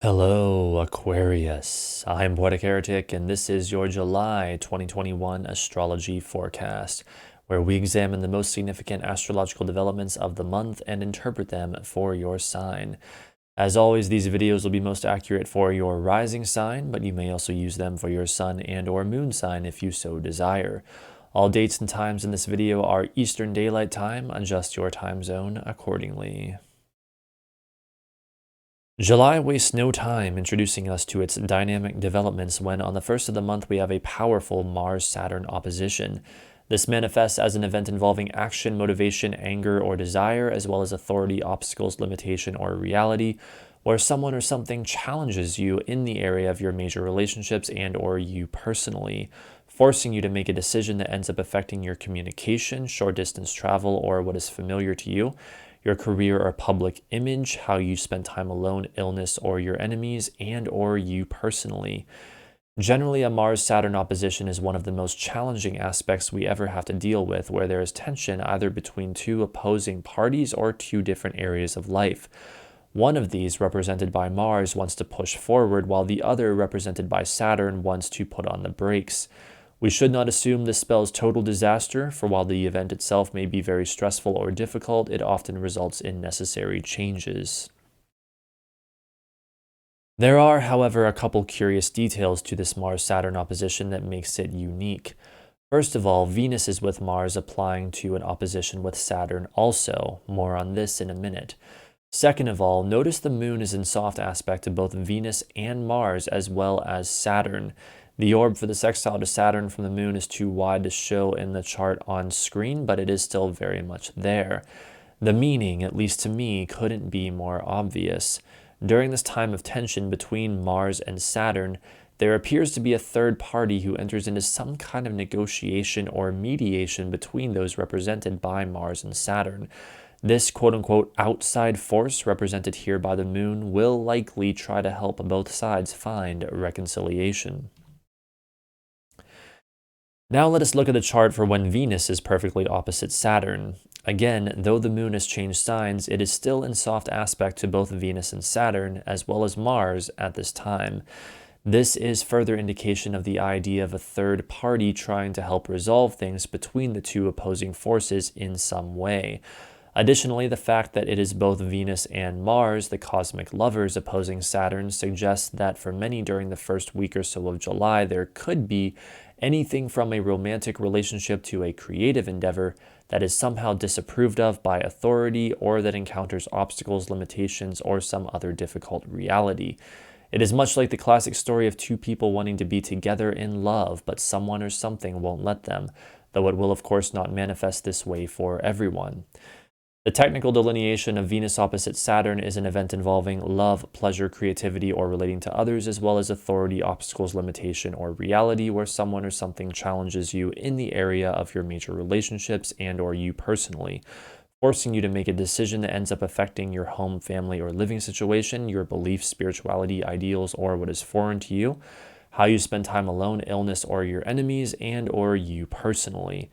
Hello, Aquarius. I'm Poetic Heretic, and this is your July 2021 astrology forecast, where we examine the most significant astrological developments of the month and interpret them for your sign. As always, these videos will be most accurate for your rising sign, but you may also use them for your sun and or moon sign if you so desire. All dates and times in this video are Eastern Daylight Time. Adjust your time zone accordingly. July wastes no time introducing us to its dynamic developments when on the first of the month we have a powerful Mars-Saturn opposition. This manifests as an event involving action, motivation, anger, or desire, as well as authority, obstacles, limitation, or reality, where someone or something challenges you in the area of your major relationships and or you personally, forcing you to make a decision that ends up affecting your communication, short distance travel, or what is familiar to you, your career or public image, how you spend time alone, illness, or your enemies, and or you personally. Generally, a Mars-Saturn opposition is one of the most challenging aspects we ever have to deal with, where there is tension either between two opposing parties or two different areas of life. One of these, represented by Mars, wants to push forward, while the other, represented by Saturn, wants to put on the brakes. We should not assume this spells total disaster, for while the event itself may be very stressful or difficult, it often results in necessary changes. There are, however, a couple curious details to this Mars-Saturn opposition that makes it unique. First of all, Venus is with Mars applying to an opposition with Saturn also. More on this in a minute. Second of all, notice the moon is in soft aspect to both Venus and Mars as well as Saturn. The orb for the sextile to Saturn from the moon is too wide to show in the chart on screen, but it is still very much there. The meaning, at least to me, couldn't be more obvious. During this time of tension between Mars and Saturn, there appears to be a third party who enters into some kind of negotiation or mediation between those represented by Mars and Saturn. This quote-unquote outside force, represented here by the moon, will likely try to help both sides find reconciliation. Now let us look at the chart for when Venus is perfectly opposite Saturn. Again, though the moon has changed signs, it is still in soft aspect to both Venus and Saturn, as well as Mars at this time. This is further indication of the idea of a third party trying to help resolve things between the two opposing forces in some way. Additionally, the fact that it is both Venus and Mars, the cosmic lovers, opposing Saturn suggests that for many during the first week or so of July, there could be anything from a romantic relationship to a creative endeavor that is somehow disapproved of by authority or that encounters obstacles, limitations, or some other difficult reality. It is much like the classic story of two people wanting to be together in love, but someone or something won't let them, though it will of course not manifest this way for everyone. The technical delineation of Venus opposite Saturn is an event involving love, pleasure, creativity, or relating to others, as well as authority, obstacles, limitation, or reality, where someone or something challenges you in the area of your major relationships and or you personally, forcing you to make a decision that ends up affecting your home, family, or living situation, your beliefs, spirituality, ideals, or what is foreign to you, how you spend time alone, illness, or your enemies, and or you personally.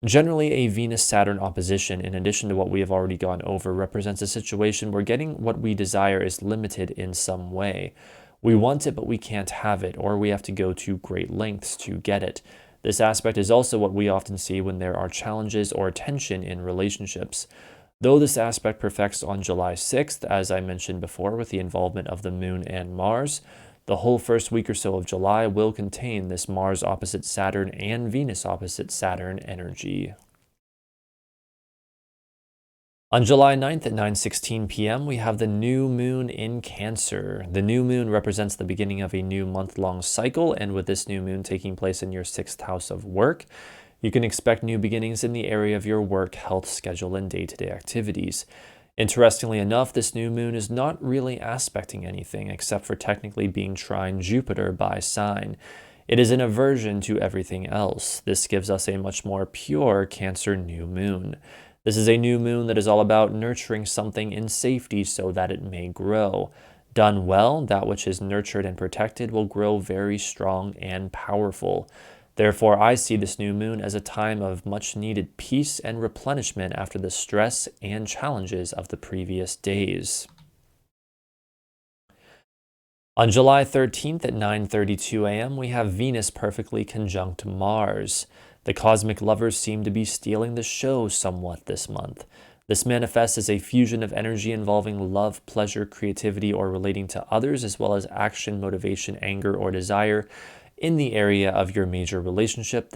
Generally, a Venus-Saturn opposition, in addition to what we have already gone over, represents a situation where getting what we desire is limited in some way. We want it, but we can't have it, or we have to go to great lengths to get it. This aspect is also what we often see when there are challenges or tension in relationships. Though this aspect perfects on July 6th, as I mentioned before, with the involvement of the moon and Mars, the whole first week or so of July will contain this Mars opposite Saturn and Venus opposite Saturn energy. On July 9th at 9:16 p.m., we have the new moon in Cancer. The new moon represents the beginning of a new month-long cycle, and with this new moon taking place in your 6th house of work, you can expect new beginnings in the area of your work, health, schedule, and day-to-day activities. Interestingly enough, this new moon is not really aspecting anything except for technically being trine Jupiter by sign. It is an aversion to everything else. This gives us a much more pure Cancer new moon. This is a new moon that is all about nurturing something in safety so that it may grow. Done well, that which is nurtured and protected will grow very strong and powerful. Therefore, I see this new moon as a time of much needed peace and replenishment after the stress and challenges of the previous days. On July 13th at 9:32 a.m., we have Venus perfectly conjunct Mars. The cosmic lovers seem to be stealing the show somewhat this month. This manifests as a fusion of energy involving love, pleasure, creativity, or relating to others, as well as action, motivation, anger, or desire in the area of your major relationships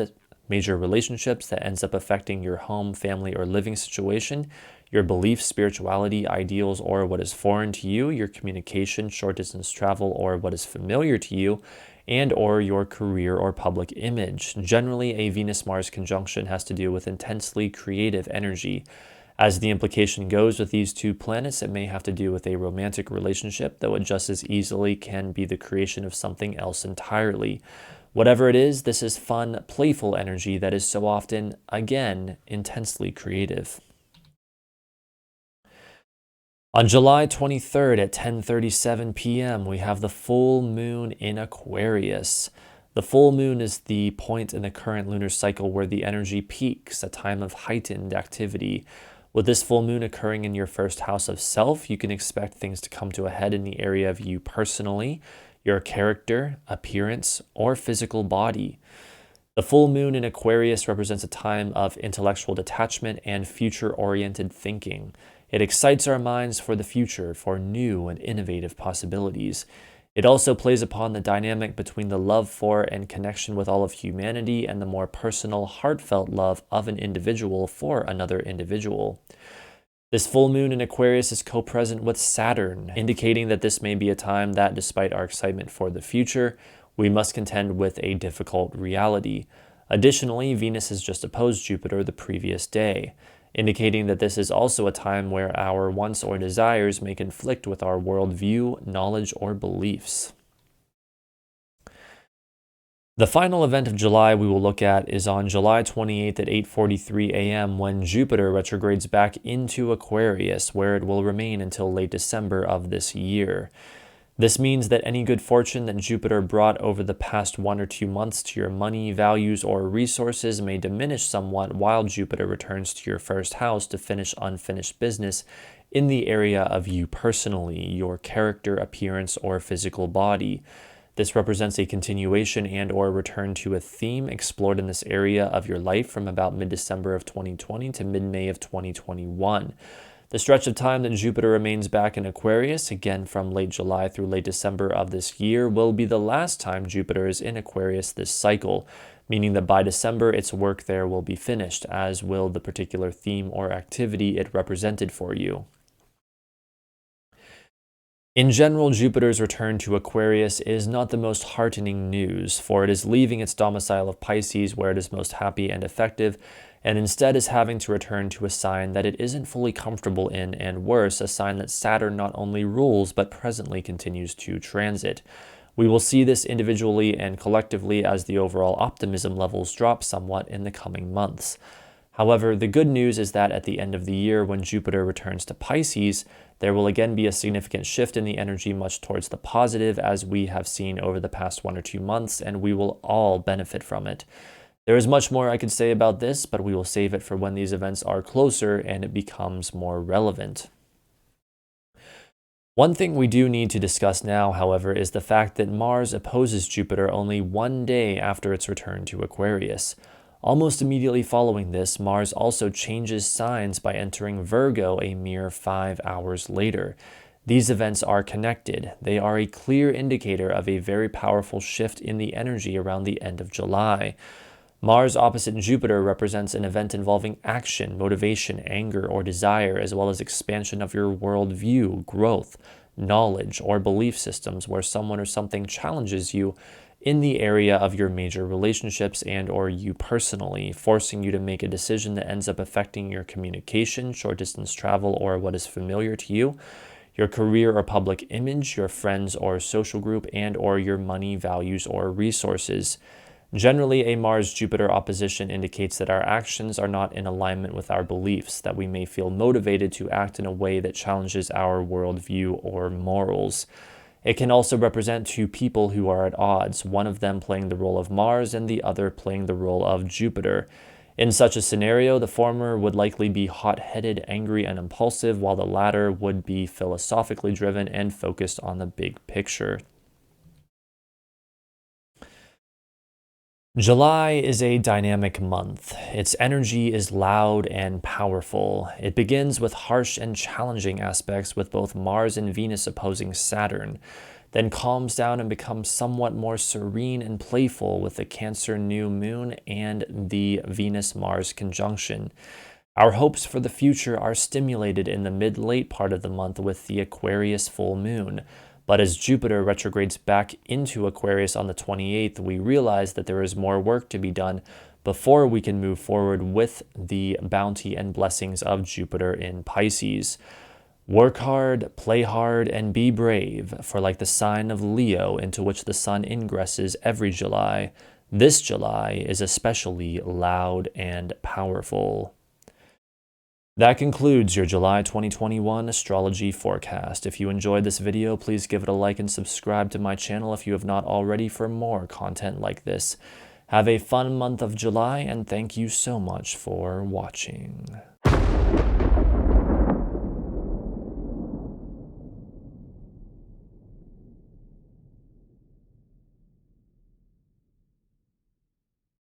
that ends up affecting your home, family, or living situation, your beliefs, spirituality, ideals, or what is foreign to you, your communication, short distance travel, or what is familiar to you, and or your career or public image. Generally, a Venus-Mars conjunction has to do with intensely creative energy. As the implication goes with these two planets, it may have to do with a romantic relationship, though it just as easily can be the creation of something else entirely. Whatever it is, this is fun, playful energy that is so often, again, intensely creative. On July 23rd at 10:37 p.m., we have the full moon in Aquarius. The full moon is the point in the current lunar cycle where the energy peaks, a time of heightened activity. With this full moon occurring in your first house of self, you can expect things to come to a head in the area of you personally, your character, appearance, or physical body. The full moon in Aquarius represents a time of intellectual detachment and future-oriented thinking. It excites our minds for the future, for new and innovative possibilities. It also plays upon the dynamic between the love for and connection with all of humanity and the more personal, heartfelt love of an individual for another individual. This full moon in Aquarius is co-present with Saturn, indicating that this may be a time that, despite our excitement for the future, we must contend with a difficult reality. Additionally, Venus has just opposed Jupiter the previous day, indicating that this is also a time where our wants or desires may conflict with our worldview, knowledge, or beliefs. The final event of July we will look at is on July 28th at 8:43 a.m. when Jupiter retrogrades back into Aquarius, where it will remain until late December of this year. This means that any good fortune that Jupiter brought over the past 1 or 2 months to your money, values, or resources may diminish somewhat while Jupiter returns to your first house to finish unfinished business in the area of you personally, your character, appearance, or physical body. This represents a continuation and or return to a theme explored in this area of your life from about mid-December of 2020 to mid-May of 2021. The stretch of time that Jupiter remains back in Aquarius, again from late July through late December of this year, will be the last time Jupiter is in Aquarius this cycle, meaning that by December its work there will be finished, as will the particular theme or activity it represented for you. In general, Jupiter's return to Aquarius is not the most heartening news, for it is leaving its domicile of Pisces where it is most happy and effective, and instead is having to return to a sign that it isn't fully comfortable in, and worse, a sign that Saturn not only rules but presently continues to transit. We will see this individually and collectively as the overall optimism levels drop somewhat in the coming months. However, the good news is that at the end of the year, when Jupiter returns to Pisces, there will again be a significant shift in the energy much towards the positive, as we have seen over the past 1 or 2 months, and we will all benefit from it. There is much more I could say about this, but we will save it for when these events are closer and it becomes more relevant. One thing we do need to discuss now, however, is the fact that Mars opposes Jupiter only 1 day after its return to Aquarius. Almost immediately following this, Mars also changes signs by entering Virgo a mere 5 hours later. These events are connected. They are a clear indicator of a very powerful shift in the energy around the end of July. Mars opposite Jupiter represents an event involving action, motivation, anger, or desire, as well as expansion of your worldview, growth, knowledge, or belief systems where someone or something challenges you in the area of your major relationships and or you personally, forcing you to make a decision that ends up affecting your communication, short distance travel, or what is familiar to you, your career or public image, your friends or social group, and or your money, values, or resources. Generally, a Mars-Jupiter opposition indicates that our actions are not in alignment with our beliefs, that we may feel motivated to act in a way that challenges our worldview or morals. It can also represent two people who are at odds, one of them playing the role of Mars and the other playing the role of Jupiter. In such a scenario, the former would likely be hot-headed, angry, and impulsive, while the latter would be philosophically driven and focused on the big picture. July is a dynamic month. Its energy is loud and powerful. It begins with harsh and challenging aspects with both Mars and Venus opposing Saturn, then calms down and becomes somewhat more serene and playful with the Cancer new moon and the Venus-Mars conjunction. Our hopes for the future are stimulated in the mid-late part of the month with the Aquarius full moon. But as Jupiter retrogrades back into Aquarius on the 28th, we realize that there is more work to be done before we can move forward with the bounty and blessings of Jupiter in Pisces. Work hard, play hard, and be brave, for like the sign of Leo into which the sun ingresses every July, this July is especially loud and powerful. That concludes your July 2021 astrology forecast. If you enjoyed this video, please give it a like and subscribe to my channel if you have not already for more content like this. Have a fun month of July, and thank you so much for watching.